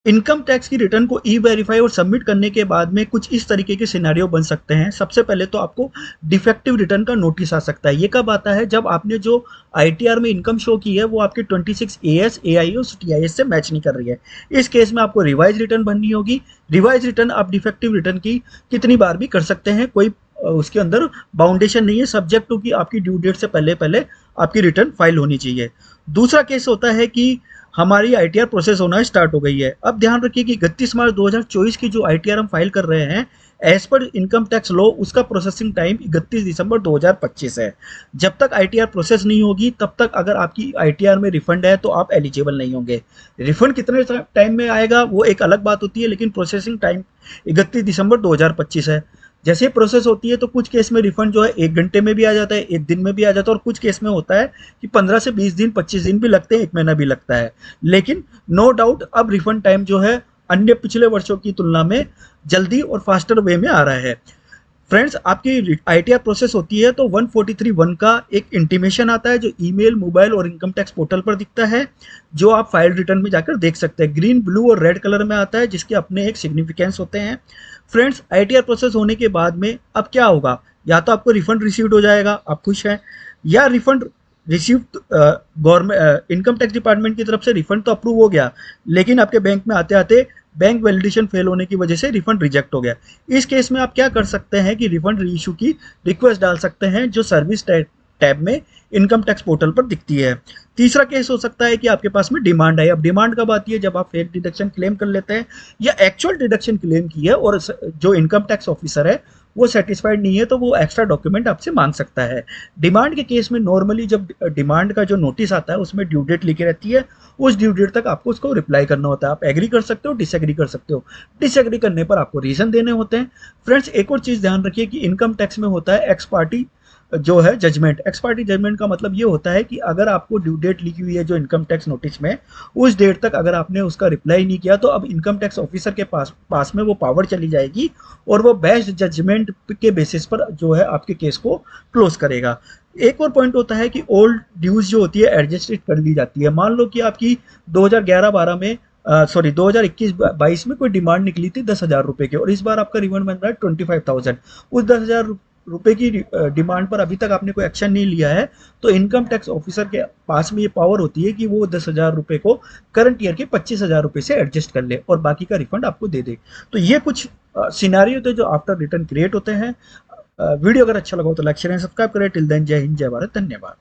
Income tax की return को ई verify और सबमिट करने के बाद में कुछ इस तरीके के सिनेरियो बन सकते हैं। सबसे पहले तो आपको डिफेक्टिव रिटर्न का नोटिस आ सकता है। ये कब आता है? जब आपने जो आईटीआर में इनकम शो की है वो आपकी 26 एएस, एआई और टीआईएस से मैच नहीं कर रही है। इस केस में आपको रिवाइज रिटर्न भरनी होगी। रिवाइज रिटर्न आप डिफेक्टिव रिटर्न की कितनी बार भी कर सकते हैं, कोई उसके अंदर बाउंडेशन नहीं है, सब्जेक्ट टू कि आपकी ड्यू डेट से पहले पहले आपकी रिटर्न फाइल होनी चाहिए। दूसरा केस होता है कि हमारी आईटीआर प्रोसेस होना स्टार्ट हो गई है। अब ध्यान रखिए कि 31 मार्च 2024 की जो आईटीआर हम फाइल कर रहे हैं, as per income tax law उसका प्रोसेसिंग टाइम 31 दिसंबर 2025 है। जब तक आईटीआर प्रोसेस नहीं होगी तब तक अगर आपकी आईटीआर में रिफंड है तो आप एलिजिबल नहीं होंगे। रिफंड कितने टाइम में आएगा वो एक अलग बात होती है, लेकिन प्रोसेसिंग टाइम 31 दिसंबर 2025 है। जैसे प्रोसेस होती है तो कुछ केस में रिफंड जो है 1 घंटे में भी आ जाता है, 1 दिन में भी आ जाता है, और कुछ केस में होता है कि 15 से 20 दिन, 25 दिन भी लगते हैं, 1 महीना भी लगता है। लेकिन नो डाउट अब रिफंड टाइम जो है अन्य पिछले वर्षों की तुलना में जल्दी और फास्टर वे में आ रहा है। फ्रेंड्स, आपकी आईटीआर प्रोसेस होती है तो 143(1) का एक इंटीमेशन आता है जो ईमेल, मोबाइल और इनकम टैक्स पोर्टल पर दिखता है, जो आप फाइल रिटर्न में जाकर देख सकते हैं। ग्रीन, ब्लू और रेड कलर में आता है, जिसके अपने एक सिग्निफिकेंस होते हैं। फ्रेंड्स, आईटीआर प्रोसेस होने के बाद में अब क्या होगा? या तो आपको रिफंड रिसीव्ड हो जाएगा, आप खुश हैं, या refund receive government income tax department की तरफ से रिफंड तो अप्रूव हो गया, लेकिन आपके बैंक में आते आते बैंक वैलिडेशन फेल होने की वजह से रिफंड रिजेक्ट हो गया। इस केस में आप क्या कर सकते हैं कि रिफंड रीइशू की रिक्वेस्ट डाल सकते हैं, जो सर्विस टैब में इनकम टैक्स पोर्टल पर दिखती है। तीसरा केस हो सकता है कि आपके पास में डिमांड है। अब डिमांड कब आती है? जब आप फेक डिडक्शन क्लेम कर लेते हैं या एक्चुअल डिडक्शन क्लेम की है और जो इनकम टैक्स ऑफिसर है वो सेटिस्फाइड नहीं है तो वो एक्स्ट्रा डॉक्यूमेंट आपसे मांग सकता है। डिमांड के केस में नॉर्मली जब डिमांड का जो नोटिस आता है उसमें ड्यू डेट लिखी रहती है, उस ड्यू डेट तक आपको उसको रिप्लाई करना होता है। आप एग्री कर सकते हो, डिसएग्री कर सकते हो। डिसएग्री करने पर आपको रीजन देने होते हैं। फ्रेंड्स, एक और चीज ध्यान रखिए कि इनकम टैक्स में होता है एक्स पार्टी जो है जजमेंट। एक्स पार्टी जजमेंट का मतलब ये होता है कि अगर आपको ड्यू डेट लिखी हुई है जो इनकम टैक्स नोटिस में, उस डेट तक अगर आपने उसका रिप्लाई नहीं किया तो अब इनकम टैक्स ऑफिसर के पास में वो पावर चली जाएगी और वो बेस्ट जजमेंट के बेसिस पर जो है आपके केस को क्लोज करेगा। एक और पॉइंट होता है कि ओल्ड ड्यूज जो होती है एडजस्टेड कर ली जाती है। मान लो कि आपकी 2011-12 में 2021-22 में कोई डिमांड निकली थी 10,000 रुपए की, और इस बार आपका रिफंड बन रहा है 25,000। उस 10,000 रुपए की डिमांड पर अभी तक आपने कोई एक्शन नहीं लिया है, तो इनकम टैक्स ऑफिसर के पास में ये पावर होती है कि वो 10,000 रुपए को करंट ईयर के 25,000 रुपए से एडजस्ट कर ले और बाकी का रिफंड आपको दे दे। तो ये कुछ सिनारियो थे जो आफ्टर रिटर्न क्रिएट होते हैं। वीडियो अगर अच्छा लगा हो तो लाइक शेयर एंड सब्सक्राइब करें। टिल देन, जय हिंद, जय भारत, धन्यवाद।